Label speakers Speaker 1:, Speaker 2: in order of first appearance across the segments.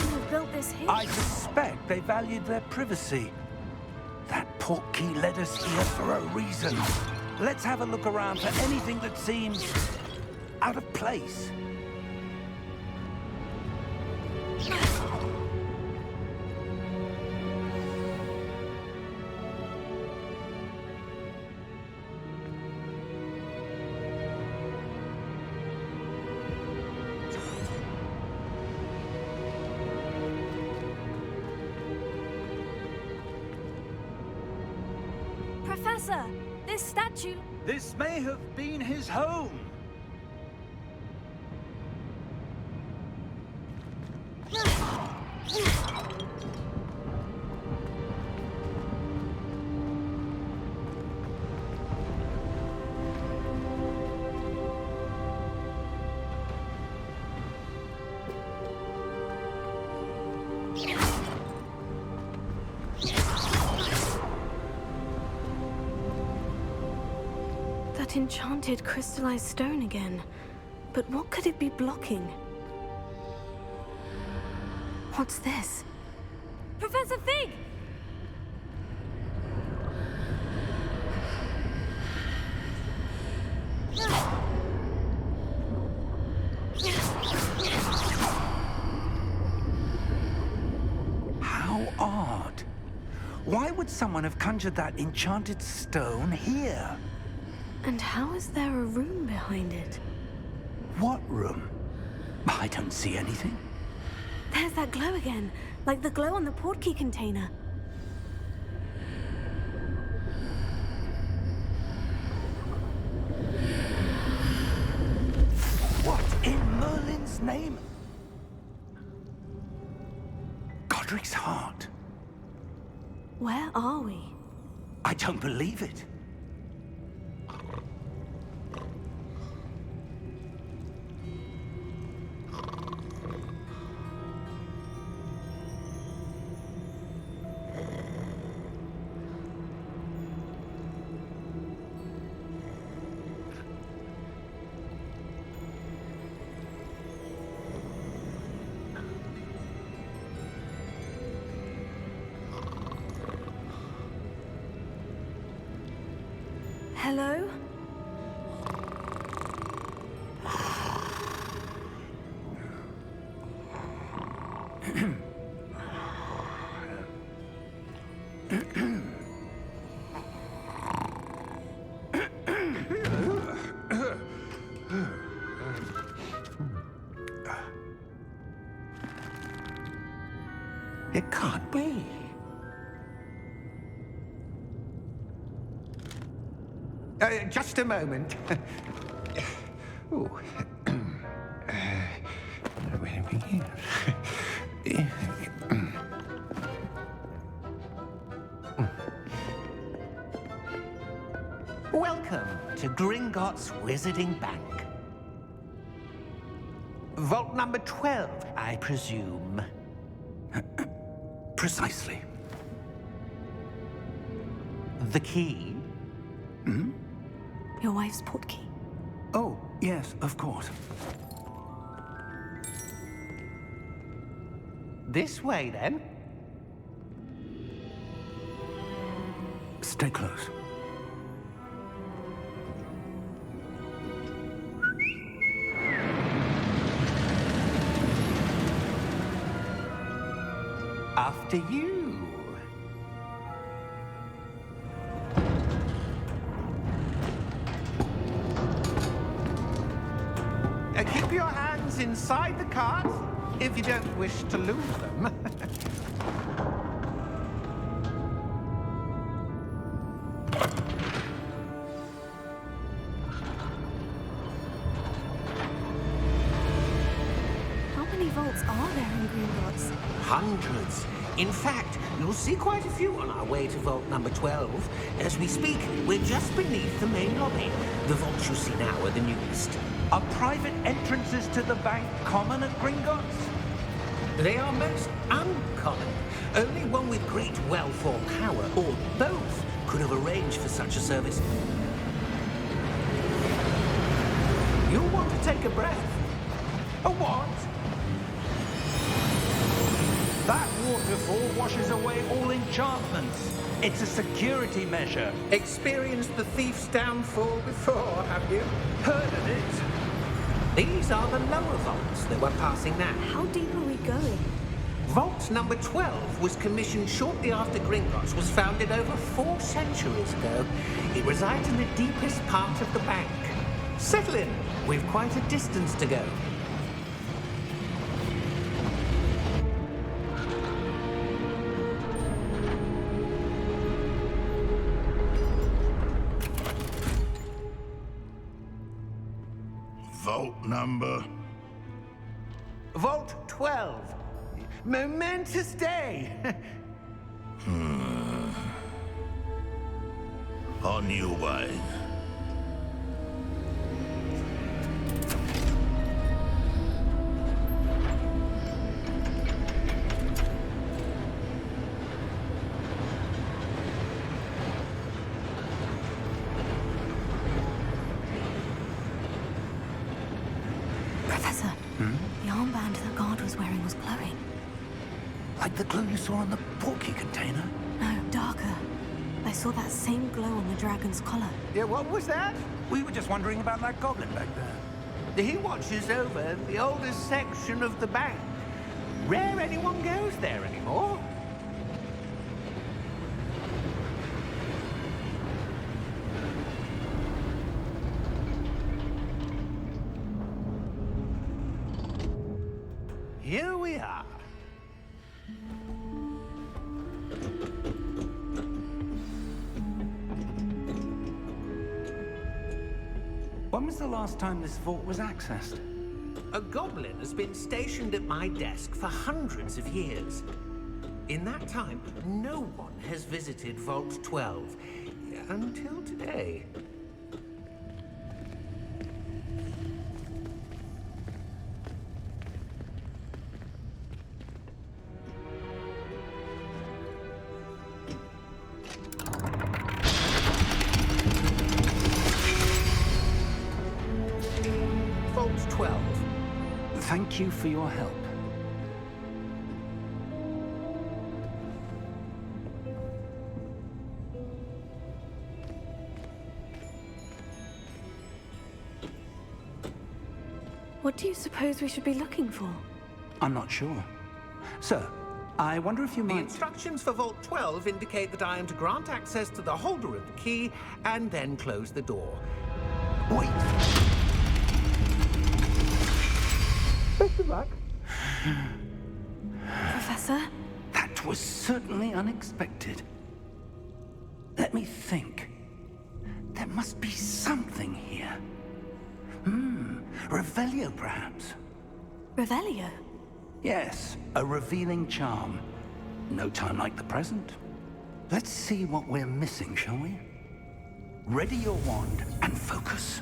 Speaker 1: have built this here?
Speaker 2: I suspect they valued their privacy. That portkey led us here for a reason. Let's have a look around for anything that seems out of place.
Speaker 1: Professor, this statue...
Speaker 2: This may have been his home.
Speaker 1: That enchanted crystallized stone again. But what could it be blocking? What's this? Professor Fig!
Speaker 2: How odd. Why would someone have conjured that enchanted stone here?
Speaker 1: And how is there a room behind it?
Speaker 2: What room? I don't see anything.
Speaker 1: There's that glow again, like the glow on the portkey container.
Speaker 2: What in Merlin's name? Godric's heart.
Speaker 1: Where are we?
Speaker 2: I don't believe it.
Speaker 1: Hello?
Speaker 2: It can't be.
Speaker 3: Just a moment. Ooh. Where do we begin? Welcome to Gringotts Wizarding Bank. Vault number 12, I presume.
Speaker 2: Precisely.
Speaker 3: The key?
Speaker 1: Your wife's portkey.
Speaker 2: Oh, yes, of course.
Speaker 3: This way, then.
Speaker 2: Stay close.
Speaker 3: After you. Keep your hands inside the cart if you don't wish to lose them.
Speaker 1: How many vaults are there in Gringotts?
Speaker 4: Hundreds. In fact, you'll see quite a few on our way to vault number 12. As we speak, we're just beneath the main lobby. The vaults you see now are the newest.
Speaker 2: Are private entrances to the bank common at Gringotts?
Speaker 4: They are most uncommon. Only one with great wealth or power, or both, could have arranged for such a service. You'll want to take a breath.
Speaker 3: A what?
Speaker 2: That waterfall washes away all enchantments. It's a security measure.
Speaker 4: Experienced the thief's downfall before, have you?
Speaker 2: Heard of it?
Speaker 4: These are the lower vaults that we're passing now.
Speaker 1: How deep are we going?
Speaker 4: Vault number 12 was commissioned shortly after Gringotts was founded over 4 centuries ago. It resides in the deepest part of the bank. Settle in. We've quite a distance to go.
Speaker 5: Vault number.
Speaker 3: Vault 12. Momentous day.
Speaker 5: On your way.
Speaker 1: Professor, the armband the guard was wearing was glowing.
Speaker 2: Like the glow you saw on the portkey container?
Speaker 1: No, darker. I saw that same glow on the dragon's collar.
Speaker 3: Yeah, what was that?
Speaker 2: We were just wondering about that goblin back there.
Speaker 3: He watches over the oldest section of the bank. Rare anyone goes there anymore. Here we are.
Speaker 2: When was the last time this vault was accessed?
Speaker 4: A goblin has been stationed at my desk for hundreds of years. In that time, no one has visited Vault 12 until today. Vault 12.
Speaker 2: Thank you for your help.
Speaker 1: What do you suppose we should be looking for?
Speaker 2: I'm not sure. Sir, I wonder if you
Speaker 4: The
Speaker 2: might...
Speaker 4: instructions for Vault 12 indicate that I am to grant access to the holder of the key and then close the door.
Speaker 2: Wait!
Speaker 3: Best of luck.
Speaker 1: Professor?
Speaker 2: That was certainly unexpected. Let me think. There must be something here. Revelio, perhaps?
Speaker 1: Revelio?
Speaker 2: Yes, a revealing charm. No time like the present. Let's see what we're missing, shall we? Ready your wand and focus.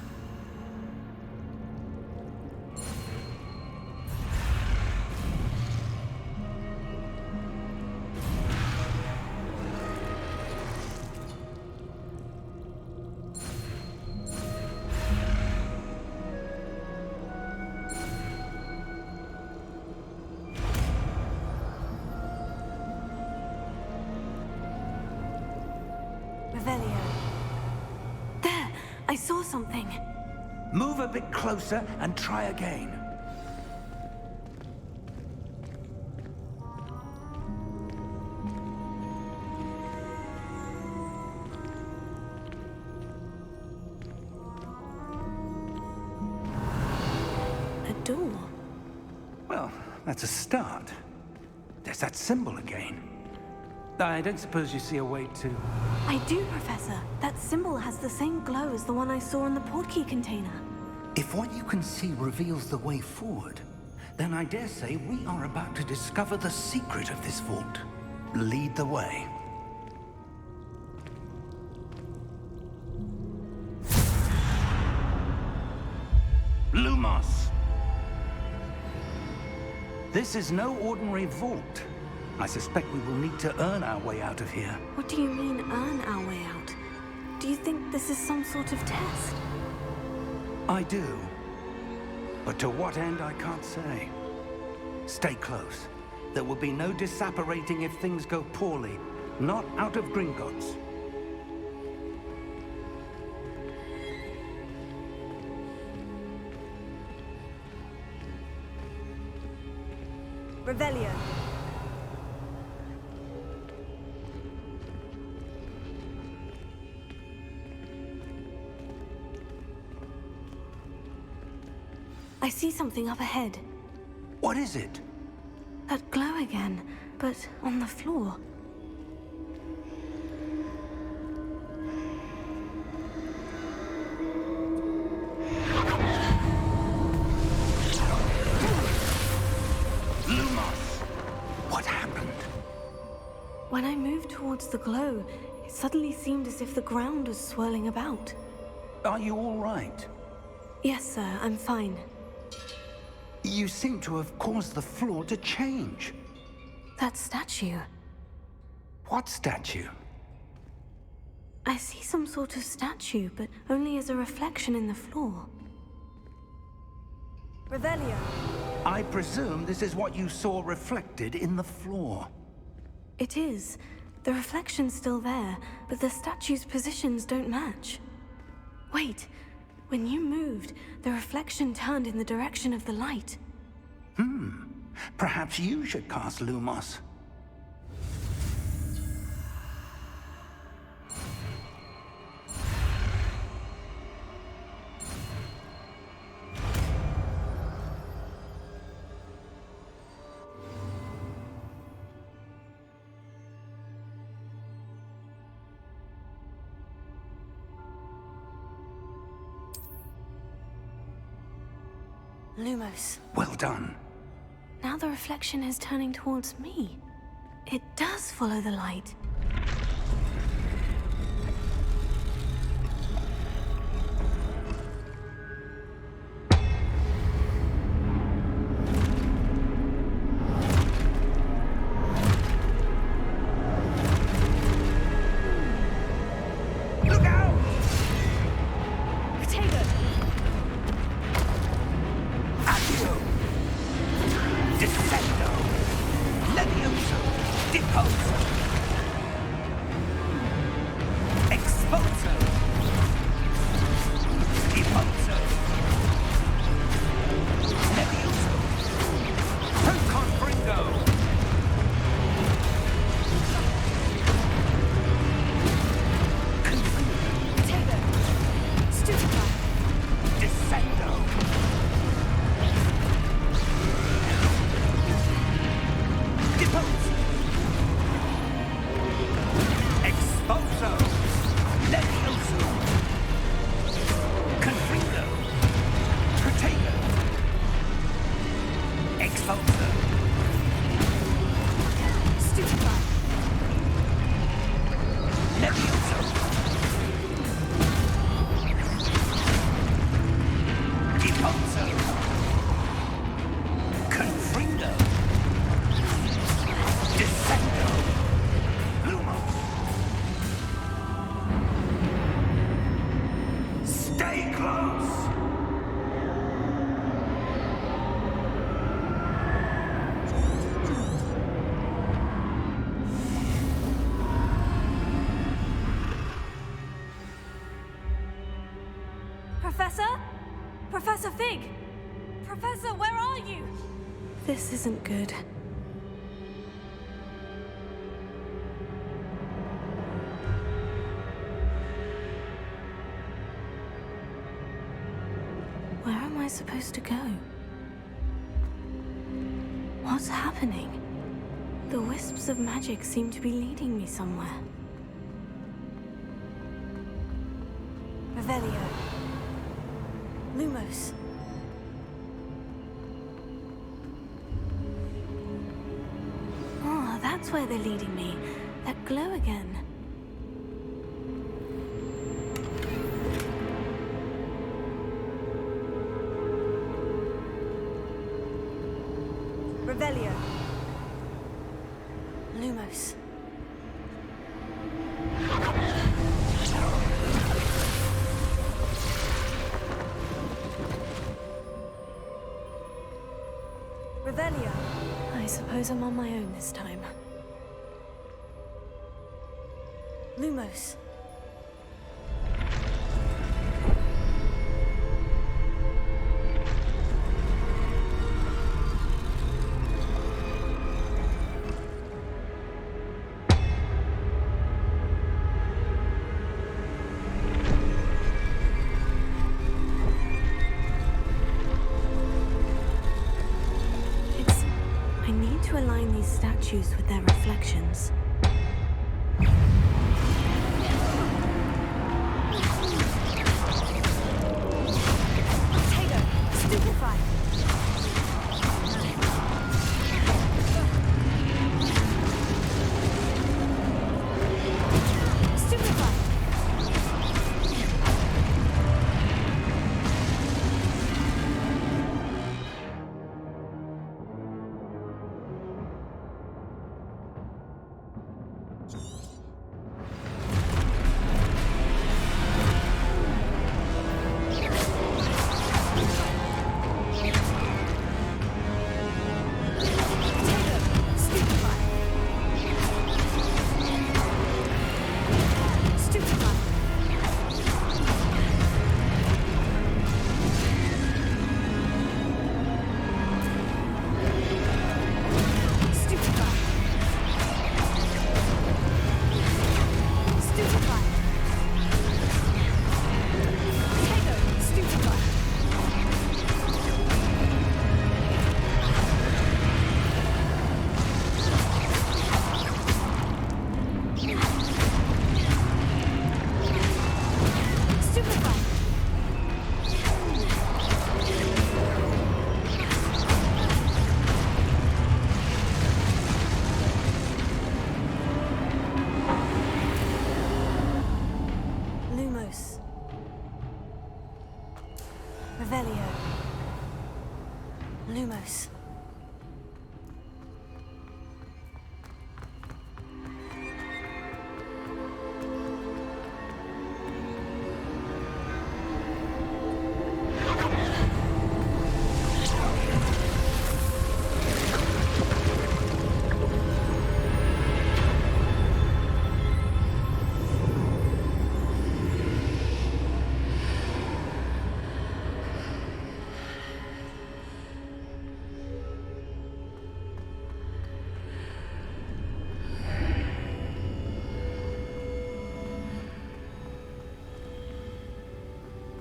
Speaker 1: Revelio. There! I saw something.
Speaker 2: Move a bit closer and try again.
Speaker 1: A door.
Speaker 2: Well, that's a start. There's that symbol again. I don't suppose you see a way to...
Speaker 1: I do, Professor. That symbol has the same glow as the one I saw in the portkey container.
Speaker 2: If what you can see reveals the way forward, then I dare say we are about to discover the secret of this vault. Lead the way. Lumos! This is no ordinary vault. I suspect we will need to earn our way out of here.
Speaker 1: What do you mean, earn our way out? Do you think this is some sort of test?
Speaker 2: I do. But to what end, I can't say. Stay close. There will be no disapparating if things go poorly. Not out of Gringotts.
Speaker 1: Revelio. I see something up ahead.
Speaker 2: What is it?
Speaker 1: That glow again, but on the floor.
Speaker 2: What happened?
Speaker 1: When I moved towards the glow, it suddenly seemed as if the ground was swirling about.
Speaker 2: Are you all right?
Speaker 1: Yes, sir, I'm fine.
Speaker 2: You seem to have caused the floor to change.
Speaker 1: That statue.
Speaker 2: What statue?
Speaker 1: I see some sort of statue, but only as a reflection in the floor. Revelio.
Speaker 2: I presume this is what you saw reflected in the floor.
Speaker 1: It is. The reflection's still there, but the statue's positions don't match. Wait. When you moved, the reflection turned in the direction of the light.
Speaker 2: Perhaps you should cast Lumos.
Speaker 1: Lumos.
Speaker 2: Well done.
Speaker 1: Now the reflection is turning towards me. It does follow the light.
Speaker 2: Look out!
Speaker 1: Potato!
Speaker 2: Accio! Descendo! Levioso! Deposo! Exposo! Deposo! Levioso! Conconfringo!
Speaker 1: Potato! Stupefy!
Speaker 2: Descendo! Depose! Exposo! Levioso! Confringo! Potato! Exposo!
Speaker 1: Stupefy!
Speaker 2: Levioso! Deposo! Confringo! Descendo! Lumos! Stay close!
Speaker 1: Professor? Professor Fig! Professor, where are you? This isn't good. Where am I supposed to go? What's happening? The wisps of magic seem to be leading me somewhere. Revelio. Lumos. Oh, that's where they're leading me. That glow again. Revelio. Lumos. Revelio. I suppose. suppose I'm on my own this time. Lumos. I need to align these statues with their reflections. Potato! Stupefy! Stupefy! Revelio. Lumos.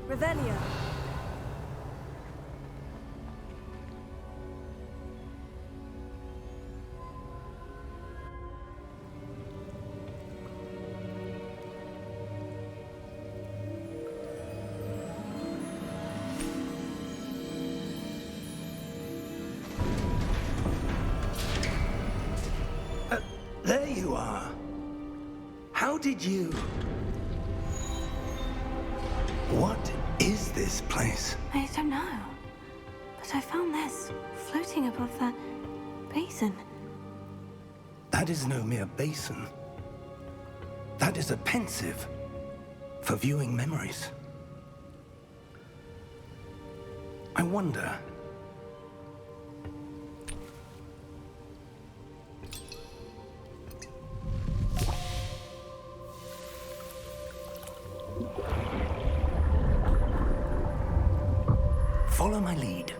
Speaker 1: Revelio.
Speaker 2: There you are. How did you... What is this place?
Speaker 1: I don't know. But I found this floating above that basin.
Speaker 2: That is no mere basin. That is a pensive for viewing memories. I wonder... Follow my lead.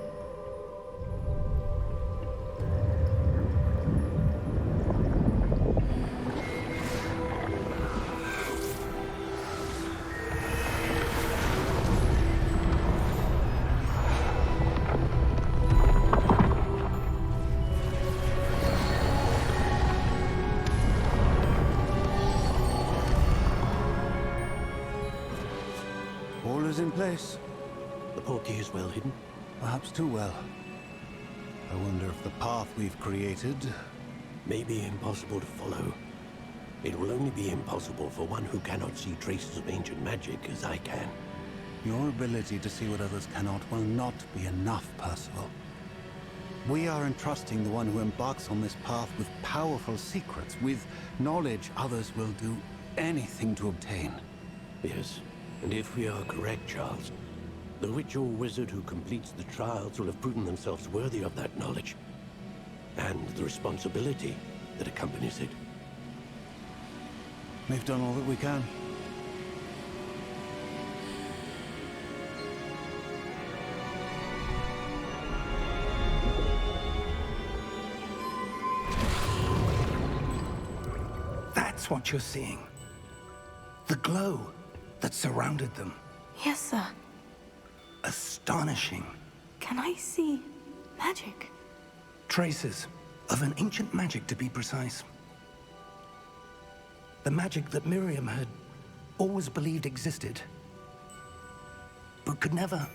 Speaker 6: All is in place.
Speaker 7: The portkey is well hidden.
Speaker 6: Perhaps too well. I wonder if the path we've created...
Speaker 7: May be impossible to follow. It will only be impossible for one who cannot see traces of ancient magic as I can.
Speaker 6: Your ability to see what others cannot will not be enough, Percival. We are entrusting the one who embarks on this path with powerful secrets, with knowledge others will do anything to obtain.
Speaker 7: Yes, and if we are correct, Charles, the witch or wizard who completes the trials will have proven themselves worthy of that knowledge. and the responsibility that accompanies it.
Speaker 6: We've done all that we can.
Speaker 2: That's what you're seeing. The glow that surrounded them.
Speaker 1: Yes, sir.
Speaker 2: Astonishing.
Speaker 1: Can I see magic?
Speaker 2: Traces of an ancient magic, to be precise. The magic that Miriam had always believed existed, but could never.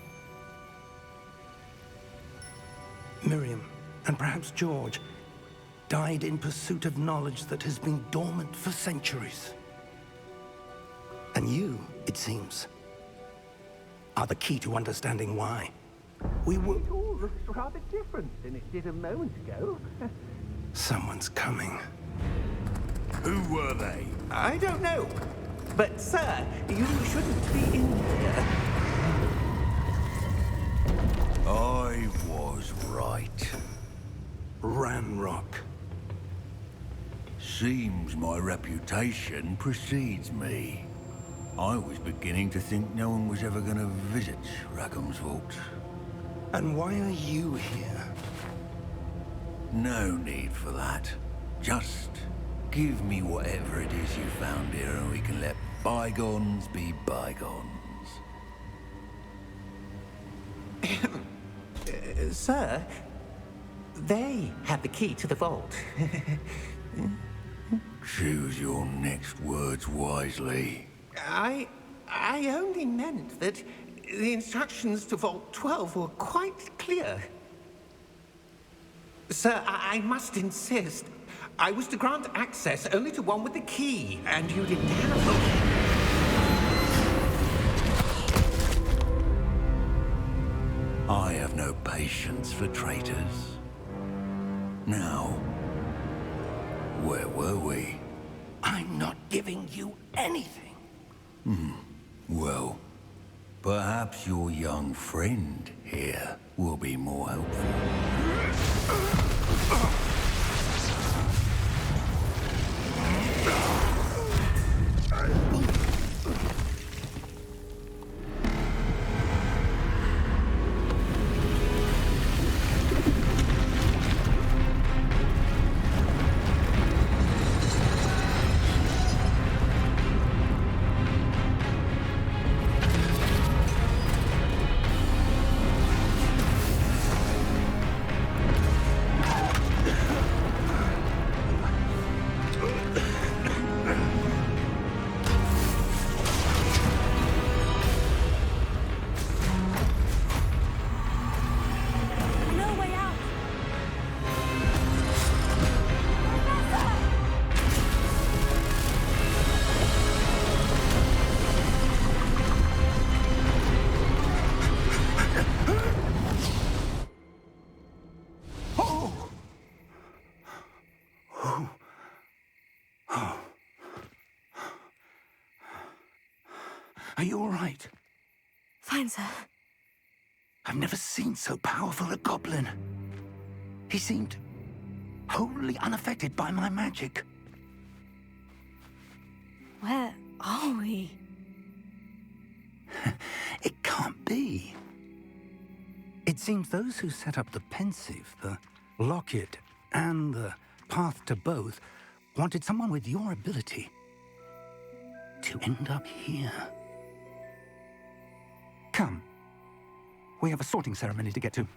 Speaker 2: Miriam, and perhaps George, died in pursuit of knowledge that has been dormant for centuries. And you, it seems, are the key to understanding why. We were...
Speaker 4: It all looks rather different than it did a moment ago.
Speaker 2: Someone's coming.
Speaker 5: Who were they?
Speaker 4: I don't know. But, sir, you shouldn't be in here.
Speaker 5: I was right.
Speaker 2: Ranrock.
Speaker 5: Seems my reputation precedes me. I was beginning to think no one was ever going to visit Rackham's vault.
Speaker 2: And why are you here?
Speaker 5: No need for that. Just give me whatever it is you found here and we can let bygones be bygones.
Speaker 4: Sir, they had the key to the vault.
Speaker 5: Choose your next words wisely.
Speaker 4: I only meant that the instructions to Vault 12 were quite clear. Sir, I must insist. I was to grant access only to one with the key, and you didn't have them.
Speaker 5: I have no patience for traitors. Now, where were we?
Speaker 2: I'm not giving you anything.
Speaker 5: Well, perhaps your young friend here will be more helpful.
Speaker 1: No way out!
Speaker 2: Are you all right?
Speaker 1: Fine, sir.
Speaker 2: I've never seen so powerful a goblin. He seemed wholly unaffected by my magic.
Speaker 1: Where are we?
Speaker 2: It can't be. It seems those who set up the pensive, the locket, and the path to both wanted someone with your ability to end up here. Come. We have a sorting ceremony to get to.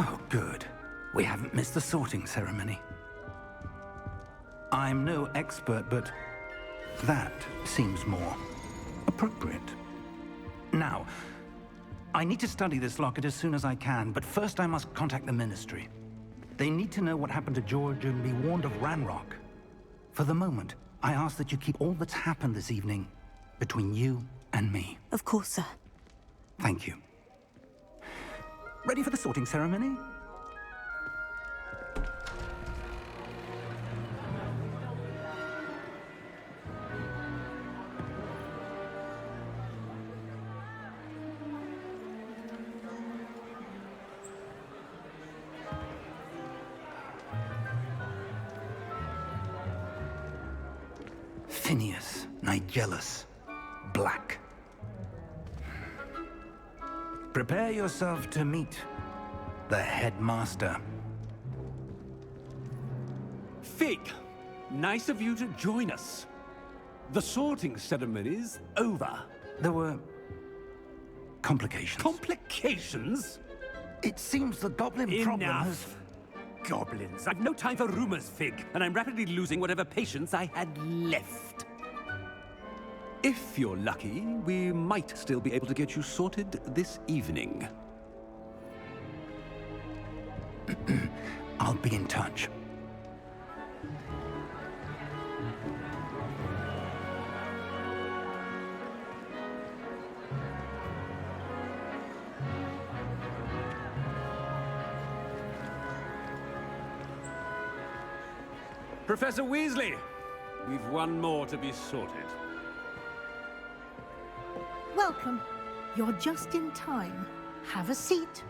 Speaker 2: Oh, good. We haven't missed the sorting ceremony. I'm no expert, but that seems more appropriate. Now, I need to study this locket as soon as I can, but first I must contact the Ministry. They need to know what happened to George and be warned of Ranrock. For the moment, I ask that you keep all that's happened this evening between you and me.
Speaker 1: Of course, sir.
Speaker 2: Thank you. Ready for the sorting ceremony? Phineas, Nigellus, Black. Prepare yourself to meet the headmaster.
Speaker 8: Fig, nice of you to join us. The sorting ceremony's over.
Speaker 2: There were complications.
Speaker 8: Complications?
Speaker 2: It seems the goblin problem has...
Speaker 8: Enough. Goblins. I've no time for rumors, Fig, and I'm rapidly losing whatever patience I had left. If you're lucky, we might still be able to get you sorted this evening.
Speaker 2: I'll be in touch.
Speaker 8: Professor Weasley, we've one more to be sorted.
Speaker 9: Welcome. You're just in time. Have a seat.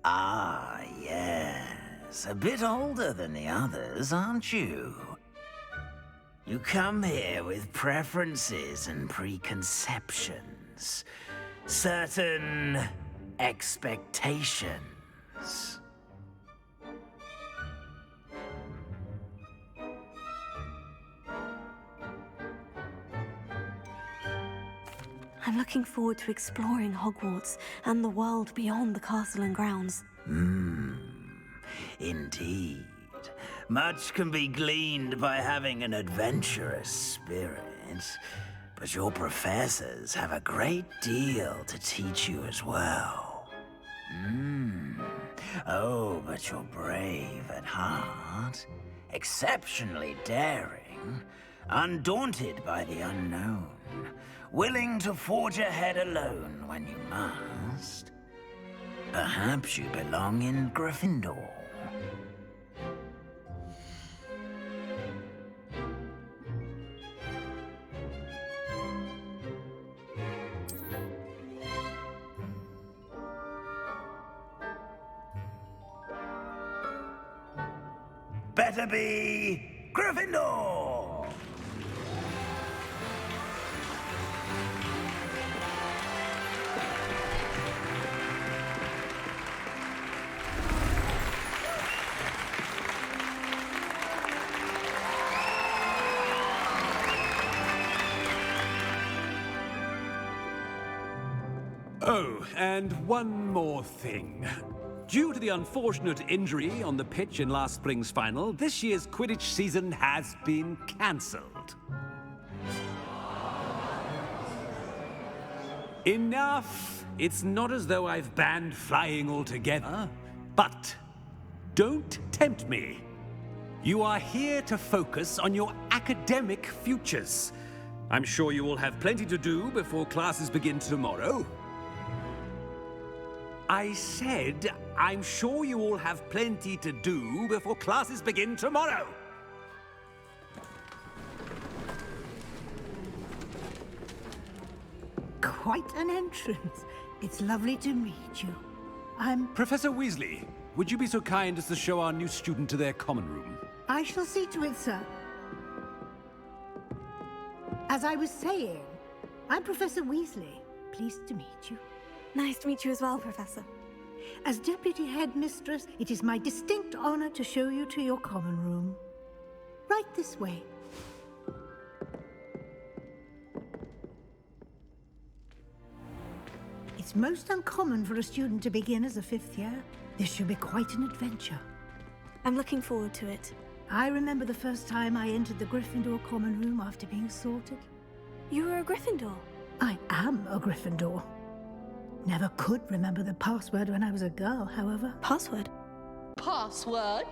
Speaker 10: Ah, yes. A bit older than the others, aren't you? You come here with preferences and preconceptions. Certain expectations.
Speaker 1: I'm looking forward to exploring Hogwarts and the world beyond the castle and grounds.
Speaker 10: Indeed. Much can be gleaned by having an adventurous spirit, but your professors have a great deal to teach you as well. Oh, but you're brave at heart, exceptionally daring, undaunted by the unknown, willing to forge ahead alone when you must. Perhaps you belong in Gryffindor. Better be Gryffindor!
Speaker 8: Oh, and one more thing. Due to the unfortunate injury on the pitch in last spring's final, this year's Quidditch season has been cancelled. Enough! It's not as though I've banned flying altogether, but don't tempt me. You are here to focus on your academic futures. I'm sure you will have plenty to do before classes begin tomorrow. I said, I'm sure you all have plenty to do before classes begin tomorrow.
Speaker 9: Quite an entrance. It's lovely to meet you.
Speaker 8: Professor Weasley, would you be so kind as to show our new student to their common room?
Speaker 9: I shall see to it, sir. As I was saying, I'm Professor Weasley. Pleased to meet you.
Speaker 1: Nice to meet you as well, Professor.
Speaker 9: As Deputy Headmistress, it is my distinct honor to show you to your common room. Right this way. It's most uncommon for a student to begin as a 5th year. This should be quite an adventure.
Speaker 1: I'm looking forward to it.
Speaker 9: I remember the first time I entered the Gryffindor common room after being sorted.
Speaker 1: You were a Gryffindor?
Speaker 9: I am a Gryffindor. Never could remember the password when I was a girl, however.
Speaker 1: Password?
Speaker 11: Password?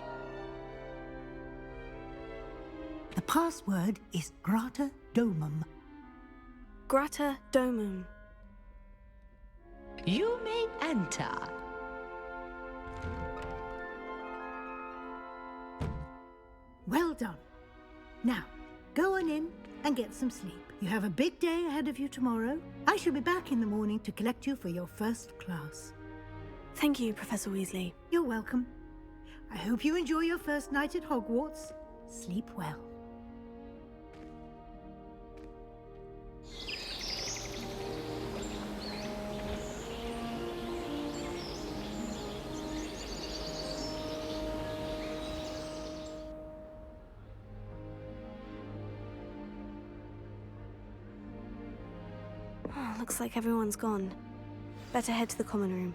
Speaker 9: The password is Grata Domum.
Speaker 1: Grata Domum.
Speaker 11: You may enter.
Speaker 9: Well done. Now, go on in and get some sleep. You have a big day ahead of you tomorrow. I shall be back in the morning to collect you for your first class.
Speaker 1: Thank you, Professor Weasley.
Speaker 9: You're welcome. I hope you enjoy your first night at Hogwarts. Sleep well.
Speaker 1: Oh, looks like everyone's gone. Better head to the common room.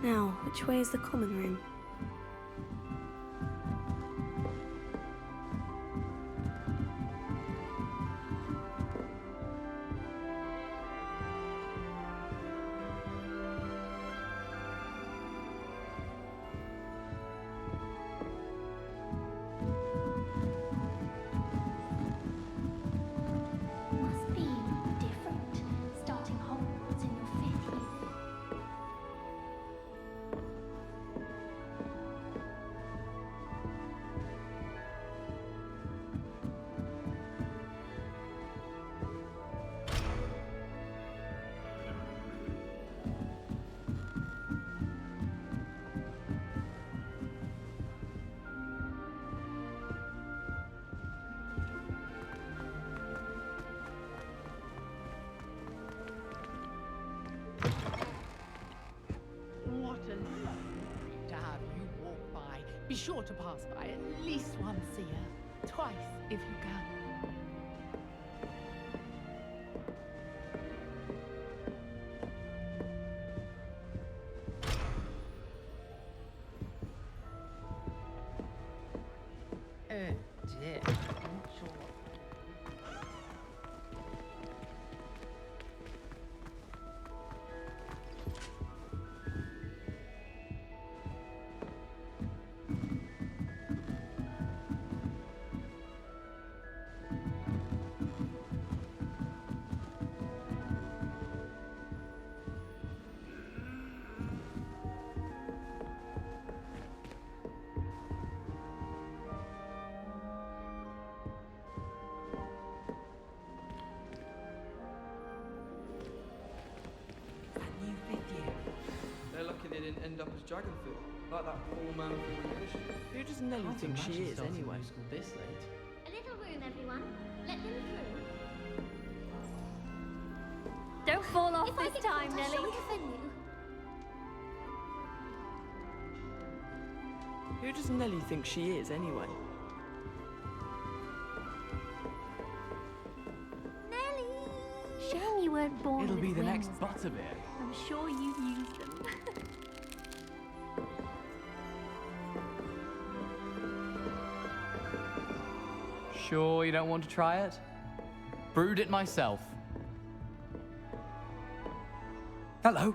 Speaker 1: Now, which way is the common room?
Speaker 12: Must be different, starting Hogwarts in your 5th year.
Speaker 11: What a lovely to have you walk by. Be sure to pass by at least once a year. Twice if you can. Oh dear, I'm not sure.
Speaker 13: dragon food, like that poor man of the creation.
Speaker 11: Who does Nelly think she is, anyway?
Speaker 12: A little room, everyone. Let them through.
Speaker 14: Don't fall off this time, Nelly.
Speaker 11: Who does Nelly think she is, anyway?
Speaker 14: Shame you weren't born
Speaker 15: It'll
Speaker 14: with
Speaker 15: be the
Speaker 14: wings.
Speaker 15: next butterbeer.
Speaker 14: I'm sure you've used them.
Speaker 15: Sure you don't want to try it? Brewed it myself. Hello,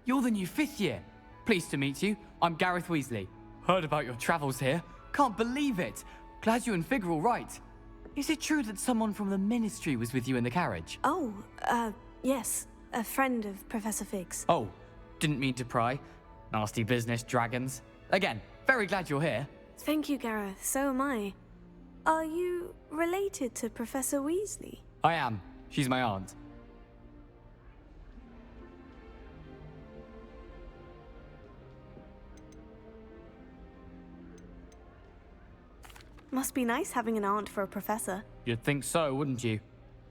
Speaker 15: you're the new 5th year. Pleased to meet you. I'm Gareth Weasley. Heard about your travels here. Can't believe it. Glad you and Fig are all right. Is it true that someone from the Ministry was with you in the carriage?
Speaker 1: Oh, yes. A friend of Professor Fig's.
Speaker 15: Oh, didn't mean to pry. Nasty business, dragons. Again, very glad you're here.
Speaker 1: Thank you, Gareth. So am I. Are you related to Professor Weasley?
Speaker 15: I am. She's my aunt.
Speaker 1: Must be nice having an aunt for a professor.
Speaker 15: You'd think so, wouldn't you?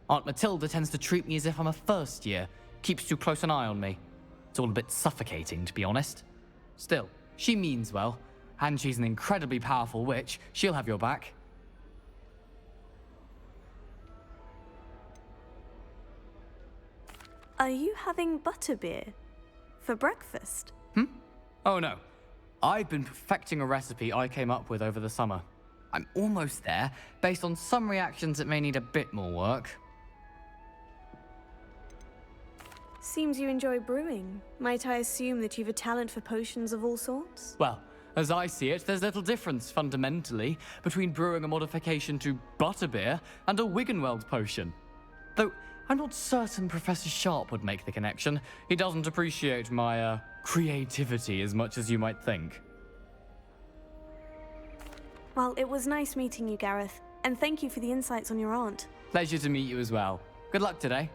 Speaker 15: Aunt Matilda tends to treat me as if I'm a first year. Keeps too close an eye on me. It's all a bit suffocating, to be honest. Still, she means well, and she's an incredibly powerful witch. She'll have your back.
Speaker 1: Are you having butterbeer for breakfast?
Speaker 15: Oh no. I've been perfecting a recipe I came up with over the summer. I'm almost there, based on some reactions that may need a bit more work.
Speaker 1: Seems you enjoy brewing. Might I assume that you've a talent for potions of all sorts?
Speaker 15: Well, as I see it, there's little difference, fundamentally, between brewing a modification to butterbeer and a Wiggenweld potion. Though, I'm not certain Professor Sharp would make the connection. He doesn't appreciate my, creativity as much as you might think.
Speaker 1: Well, it was nice meeting you, Gareth. And thank you for the insights on your aunt.
Speaker 15: Pleasure to meet you as well. Good luck today.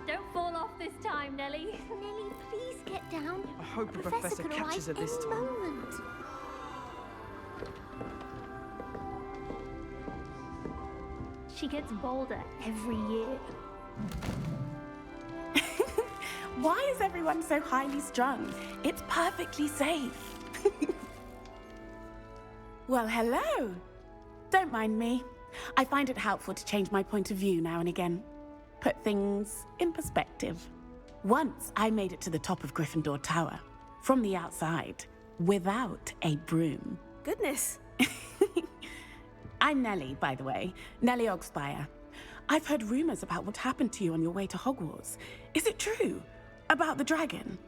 Speaker 14: Don't fall off this time, Nelly.
Speaker 12: Nelly, please get down.
Speaker 13: I hope the professor
Speaker 12: could
Speaker 13: catches her
Speaker 12: arrive
Speaker 13: this
Speaker 12: any
Speaker 13: time.
Speaker 12: moment.
Speaker 14: She gets bolder every year.
Speaker 16: Why is everyone so highly strung? It's perfectly safe. Well, hello. Don't mind me. I find it helpful to change my point of view now and again. Put things in perspective. Once I made it to the top of Gryffindor Tower, from the outside, without a broom.
Speaker 1: Goodness.
Speaker 16: I'm Nellie, by the way. Nellie Ogspire. I've heard rumors about what happened to you on your way to Hogwarts. Is it true? About the dragon?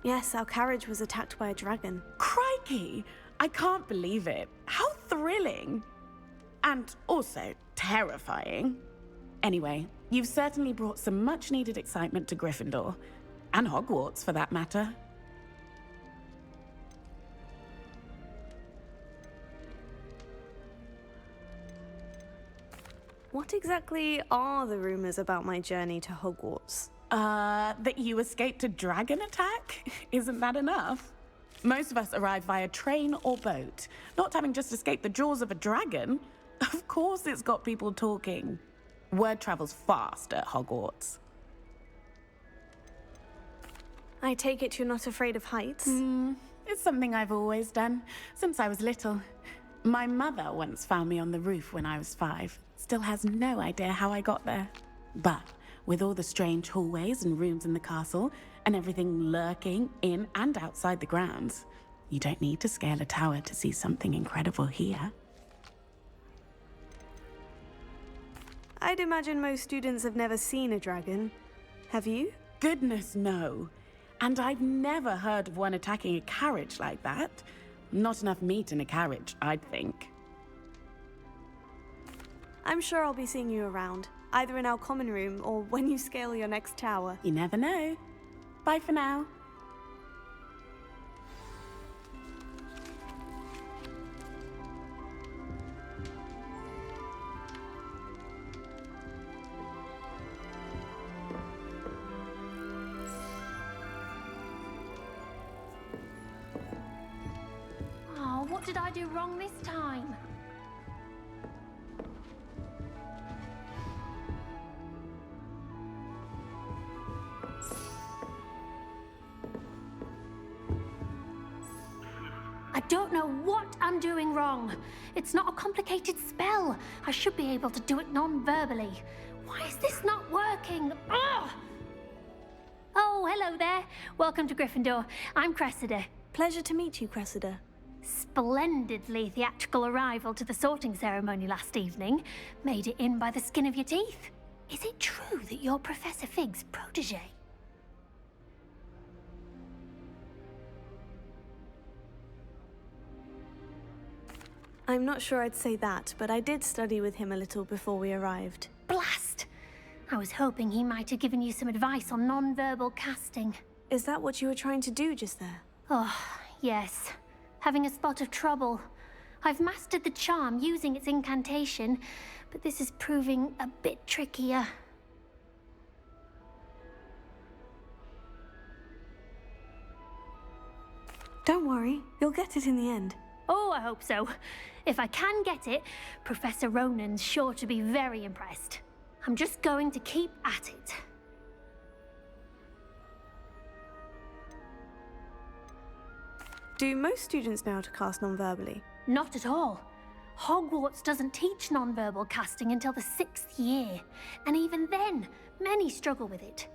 Speaker 1: Yes, our carriage was attacked by a dragon.
Speaker 16: Crikey! I can't believe it. How thrilling! And also terrifying. Anyway, you've certainly brought some much-needed excitement to Gryffindor. And Hogwarts, for that matter.
Speaker 1: What exactly are the rumors about my journey to Hogwarts?
Speaker 16: That you escaped a dragon attack? Isn't that enough? Most of us arrive via train or boat, not having just escaped the jaws of a dragon. Of course it's got people talking. Word travels fast at Hogwarts.
Speaker 1: I take it you're not afraid of heights?
Speaker 16: It's something I've always done, since I was little. My mother once found me on the roof when I was 5. Still has no idea how I got there. But with all the strange hallways and rooms in the castle, and everything lurking in and outside the grounds, you don't need to scale a tower to see something incredible here.
Speaker 1: I'd imagine most students have never seen a dragon. Have you?
Speaker 16: Goodness, no. And I've never heard of one attacking a carriage like that. Not enough meat in a carriage, I'd think.
Speaker 1: I'm sure I'll be seeing you around, either in our common room or when you scale your next tower.
Speaker 16: You never know. Bye for now.
Speaker 14: Oh, what did I do wrong this time? I don't know what I'm doing wrong. It's not a complicated spell. I should be able to do it non-verbally. Why is this not working? Ugh! Oh, hello there. Welcome to Gryffindor. I'm Cressida.
Speaker 1: Pleasure to meet you, Cressida.
Speaker 14: Splendidly theatrical arrival to the sorting ceremony last evening. Made it in by the skin of your teeth. Is it true that you're Professor Fig's protege?
Speaker 1: I'm not sure I'd say that, but I did study with him a little before we arrived.
Speaker 14: Blast! I was hoping he might have given you some advice on non-verbal casting.
Speaker 1: Is that what you were trying to do just there?
Speaker 14: Oh, yes. Having a spot of trouble. I've mastered the charm using its incantation, but this is proving a bit trickier.
Speaker 1: Don't worry, you'll get it in the end.
Speaker 14: Oh, I hope so. If I can get it, Professor Ronan's sure to be very impressed. I'm just going to keep at it.
Speaker 1: Do most students know how to cast non-verbally?
Speaker 14: Not at all. Hogwarts doesn't teach non-verbal casting until the 6th year, and even then, many struggle with it.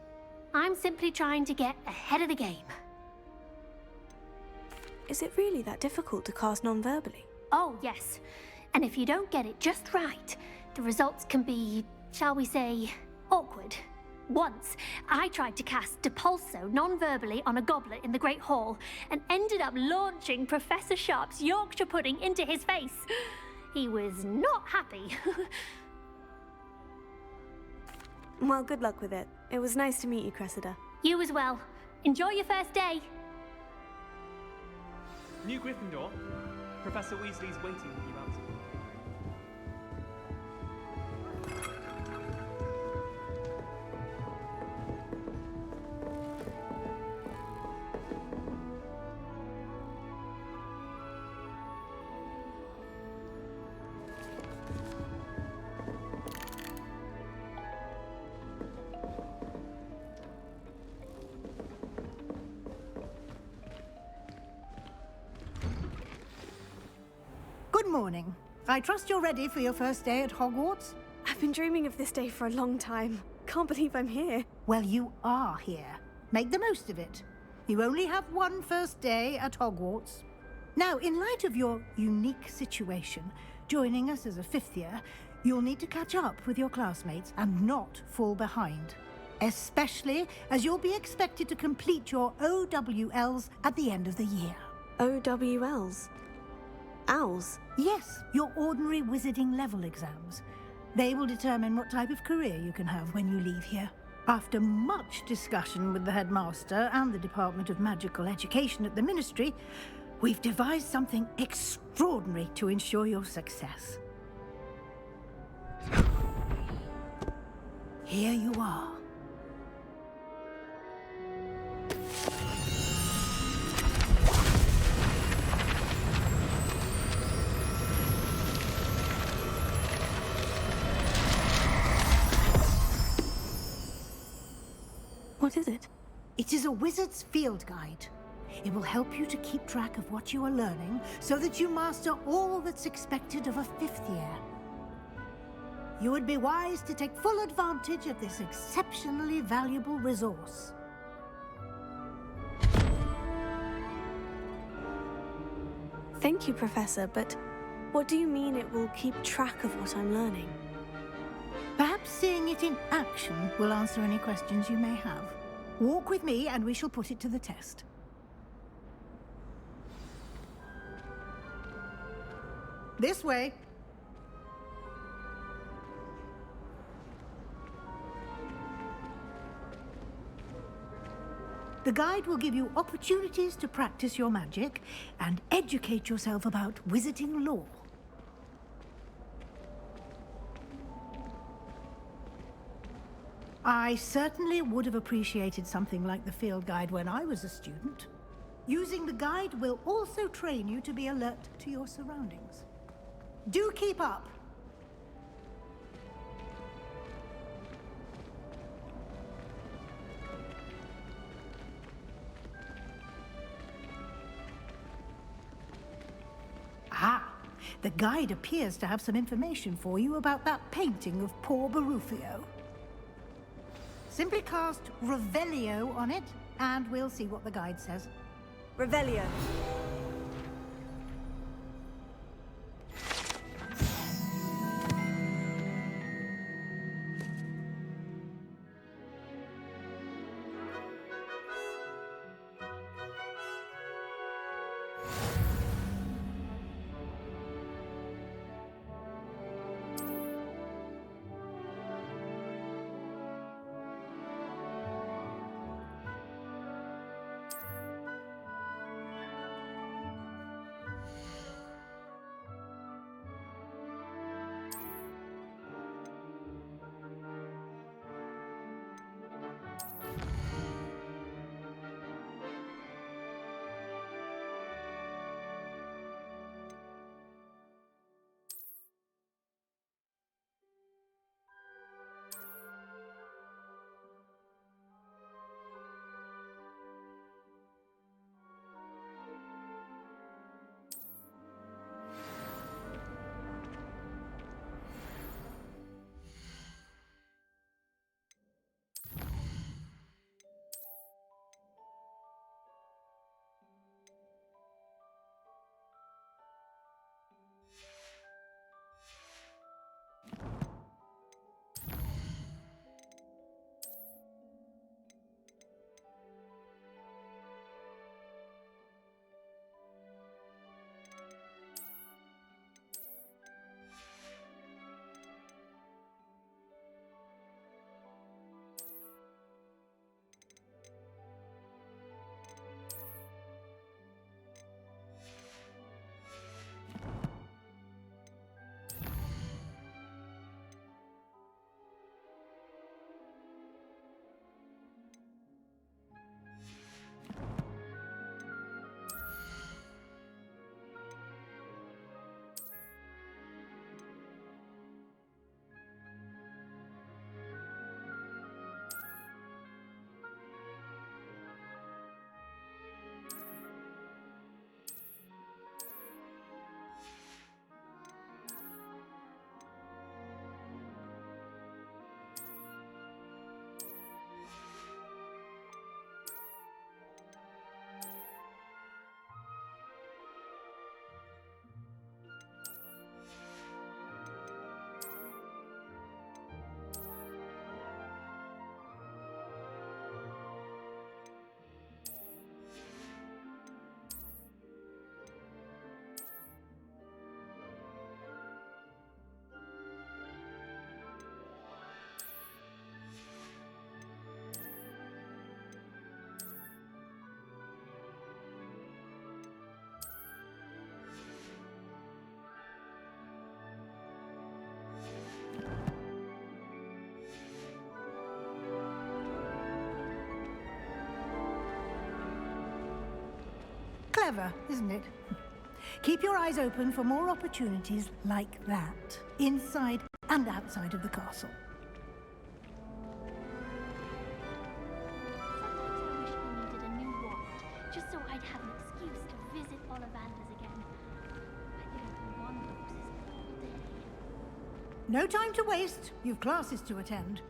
Speaker 14: I'm simply trying to get ahead of the game.
Speaker 1: Is it really that difficult to cast non-verbally?
Speaker 14: Oh, yes. And if you don't get it just right, the results can be, shall we say, awkward. Once, I tried to cast Depulso non-verbally on a goblet in the Great Hall and ended up launching Professor Sharp's Yorkshire pudding into his face. He was not happy.
Speaker 1: Well, good luck with it. It was nice to meet you, Cressida.
Speaker 14: You as well. Enjoy your first day.
Speaker 13: New Gryffindor. Professor Weasley's waiting for you outside.
Speaker 9: Good morning. I trust you're ready for your first day at Hogwarts?
Speaker 1: I've been dreaming of this day for a long time. Can't believe I'm here.
Speaker 9: Well, you are here. Make the most of it. You only have one first day at Hogwarts. Now, in light of your unique situation, joining us as a 5th year, you'll need to catch up with your classmates and not fall behind. Especially as you'll be expected to complete your OWLs at the end of the year.
Speaker 1: OWLs? Owls?
Speaker 9: Yes, your ordinary wizarding level exams. They will determine what type of career you can have when you leave here. After much discussion with the headmaster and the Department of Magical Education at the Ministry, we've devised something extraordinary to ensure your success. Here you are.
Speaker 1: What is it?
Speaker 9: It is a wizard's field guide. It will help you to keep track of what you are learning so that you master all that's expected of a 5th year. You would be wise to take full advantage of this exceptionally valuable resource.
Speaker 1: Thank you, Professor, but what do you mean it will keep track of what I'm learning?
Speaker 9: Perhaps seeing it in action will answer any questions you may have. Walk with me and we shall put it to the test. This way. The guide will give you opportunities to practice your magic and educate yourself about wizarding lore. I certainly would have appreciated something like the field guide when I was a student. Using the guide will also train you to be alert to your surroundings. Do keep up! Ah, the guide appears to have some information for you about that painting of poor Barufio. Simply cast Revelio on it, and we'll see what the guide says.
Speaker 17: Revelio.
Speaker 9: Clever, isn't it? Keep your eyes open for more opportunities like that, inside and outside of the castle.
Speaker 14: Sometimes I wish we needed a new wand, just so I'd have an excuse to visit Ollivander's again. I think the wand box is all day.
Speaker 9: No time to waste. You've classes to attend.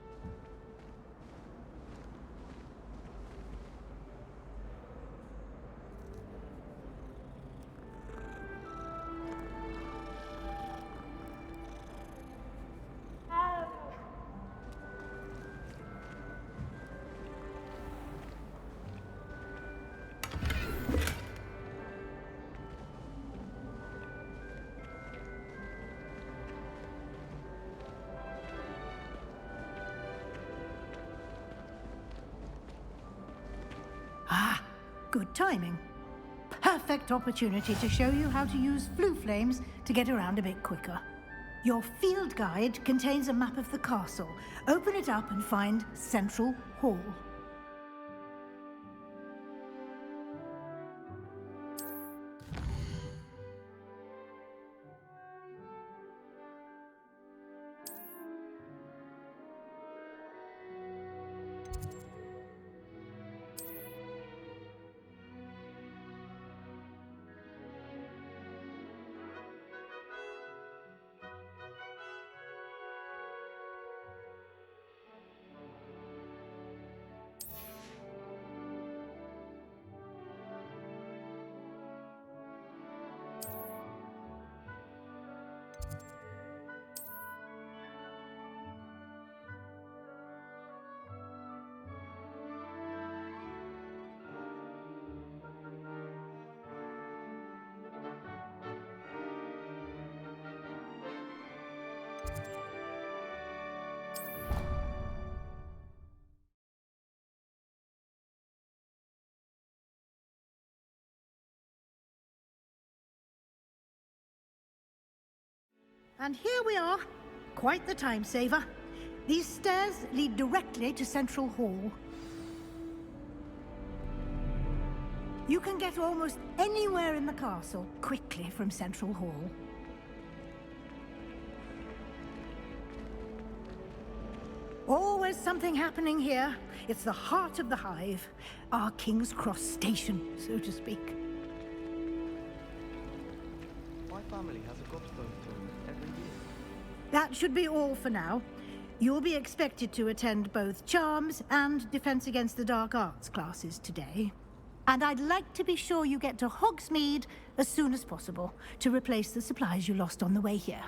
Speaker 9: good timing. Perfect opportunity to show you how to use flue flames to get around a bit quicker. Your field guide contains a map of the castle. Open it up and find Central Hall. And here we are. Quite the time saver. These stairs lead directly to Central Hall. You can get almost anywhere in the castle quickly from Central Hall. Always something happening here. It's the heart of the hive. Our King's Cross station, so to speak.
Speaker 13: My family has a godstone film every year.
Speaker 9: That should be all for now. You'll be expected to attend both Charms and Defense Against the Dark Arts classes today. And I'd like to be sure you get to Hogsmeade as soon as possible to replace the supplies you lost on the way here.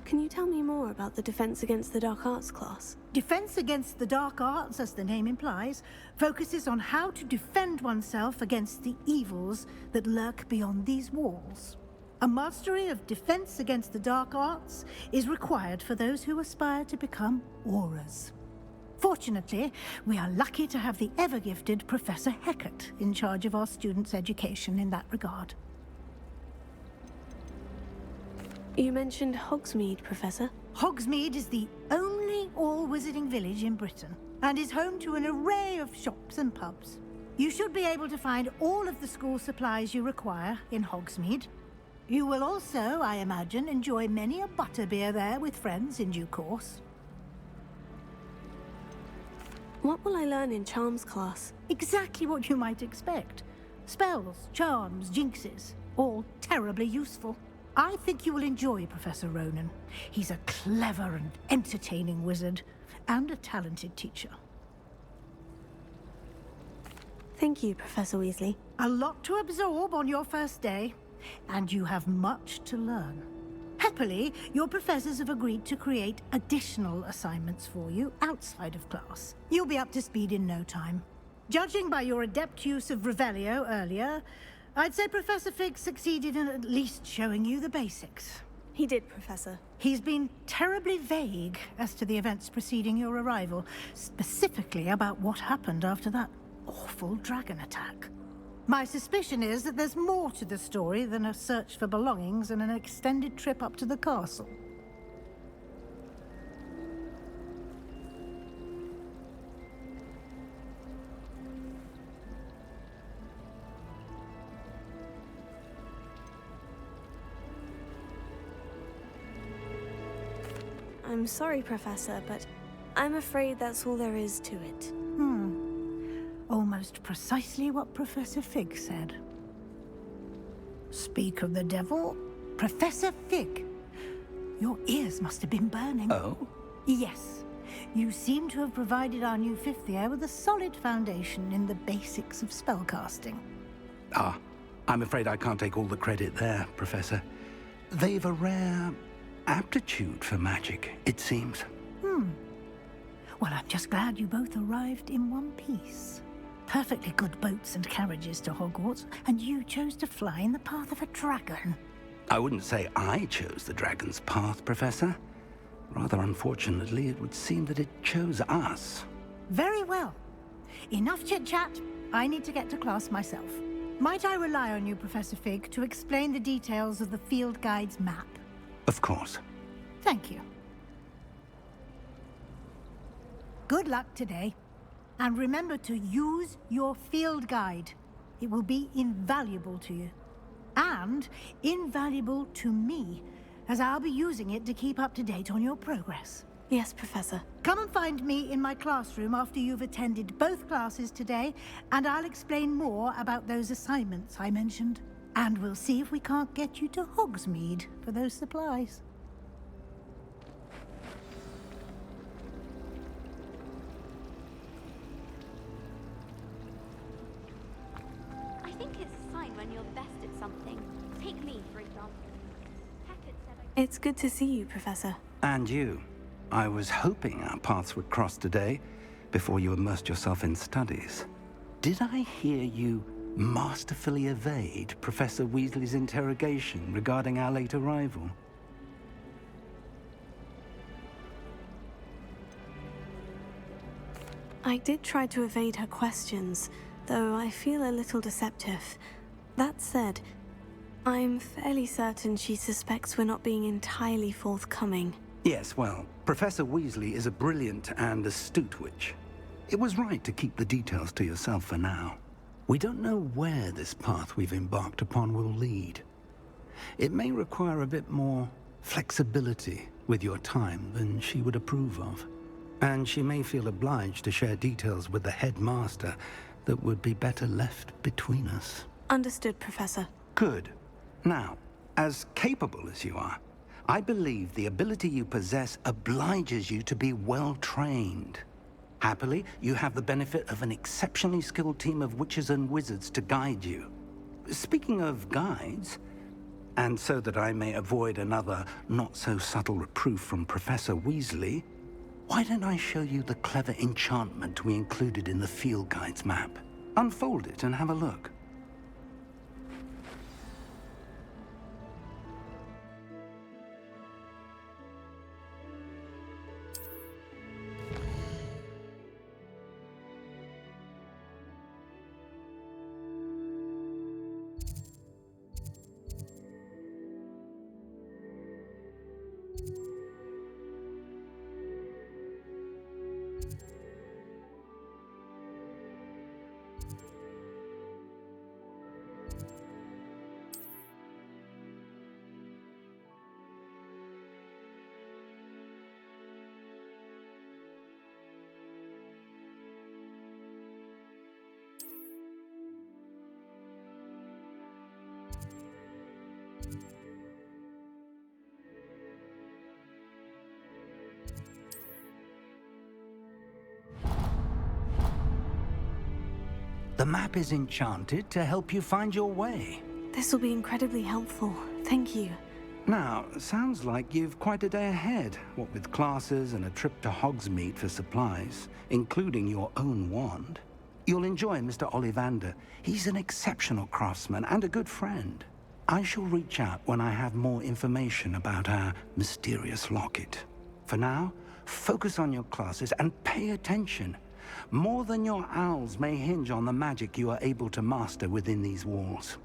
Speaker 1: Can you tell me more about the Defense Against the Dark Arts class?
Speaker 9: Defense Against the Dark Arts, as the name implies, focuses on how to defend oneself against the evils that lurk beyond these walls. A mastery of Defense Against the Dark Arts is required for those who aspire to become Aurors. Fortunately, we are lucky to have the ever-gifted Professor Hecat in charge of our students' education in that regard.
Speaker 1: You mentioned Hogsmeade, Professor.
Speaker 9: Hogsmeade is the only all-wizarding village in Britain, and is home to an array of shops and pubs. You should be able to find all of the school supplies you require in Hogsmeade. You will also, I imagine, enjoy many a butterbeer there with friends in due course.
Speaker 1: What will I learn in Charms class?
Speaker 9: Exactly what you might expect. Spells, charms, jinxes, all terribly useful. I think you will enjoy Professor Ronan. He's a clever and entertaining wizard, and a talented teacher.
Speaker 1: Thank you, Professor Weasley.
Speaker 9: A lot to absorb on your first day, and you have much to learn. Happily, your professors have agreed to create additional assignments for you outside of class. You'll be up to speed in no time. Judging by your adept use of Revelio earlier, I'd say Professor Fig succeeded in at least showing you the basics.
Speaker 1: He did, Professor.
Speaker 9: He's been terribly vague as to the events preceding your arrival, specifically about what happened after that awful dragon attack. My suspicion is that there's more to the story than a search for belongings and an extended trip up to the castle.
Speaker 1: I'm sorry, Professor, but I'm afraid that's all there is to it.
Speaker 9: Almost precisely what Professor Fig said. Speak of the devil, Professor Fig. Your ears must have been burning.
Speaker 2: Oh?
Speaker 9: Yes. You seem to have provided our new fifth year with a solid foundation in the basics of spellcasting.
Speaker 2: Ah, I'm afraid I can't take all the credit there, Professor. They've a rare aptitude for magic, it seems.
Speaker 9: Well, I'm just glad you both arrived in one piece. Perfectly good boats and carriages to Hogwarts, and you chose to fly in the path of a dragon.
Speaker 2: I wouldn't say I chose the dragon's path, Professor. Rather unfortunately, it would seem that it chose us.
Speaker 9: Very well. Enough chit-chat. I need to get to class myself. Might I rely on you, Professor Fig, to explain the details of the field guide's map?
Speaker 2: Of course.
Speaker 9: Thank you. Good luck today. And remember to use your field guide. It will be invaluable to you. And invaluable to me, as I'll be using it to keep up to date on your progress.
Speaker 1: Yes, Professor.
Speaker 9: Come and find me in my classroom after you've attended both classes today, and I'll explain more about those assignments I mentioned. And we'll see if we can't get you to Hogsmeade for those supplies.
Speaker 12: I think it's a sign when you're the best at something. Take me, for example. Hackett said
Speaker 1: It's good to see you, Professor.
Speaker 2: And you. I was hoping our paths would cross today, before you immersed yourself in studies. Did I hear you masterfully evade Professor Weasley's interrogation regarding our late arrival?
Speaker 1: I did try to evade her questions, though I feel a little deceptive. That said, I'm fairly certain she suspects we're not being entirely forthcoming.
Speaker 2: Yes, well, Professor Weasley is a brilliant and astute witch. It was right to keep the details to yourself for now. We don't know where this path we've embarked upon will lead. It may require a bit more flexibility with your time than she would approve of. And she may feel obliged to share details with the headmaster that would be better left between us.
Speaker 1: Understood, Professor.
Speaker 2: Good. Now, as capable as you are, I believe the ability you possess obliges you to be well-trained. Happily, you have the benefit of an exceptionally skilled team of witches and wizards to guide you. Speaking of guides, and so that I may avoid another not-so-subtle reproof from Professor Weasley, why don't I show you the clever enchantment we included in the field guide's map? Unfold it and have a look. The map is enchanted to help you find your way.
Speaker 1: This will be incredibly helpful. Thank you.
Speaker 2: Now, sounds like you've quite a day ahead, what with classes and a trip to Hogsmeade for supplies, including your own wand. You'll enjoy Mr. Ollivander. He's an exceptional craftsman and a good friend. I shall reach out when I have more information about our mysterious locket. For now, focus on your classes and pay attention. More than your owls may hinge on the magic you are able to master within these walls.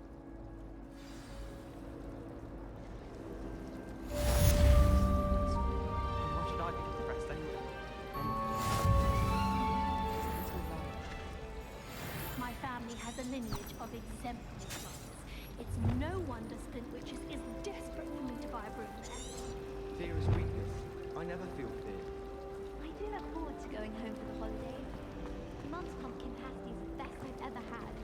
Speaker 14: My family has a lineage of exemplary classes. It's no wonder Splint Witches is desperate for me to buy a broom there.
Speaker 17: Fear is weakness. I never feel fear.
Speaker 12: I do look forward to going home for the holidays. Mum's pumpkin pasty is the best I've ever had.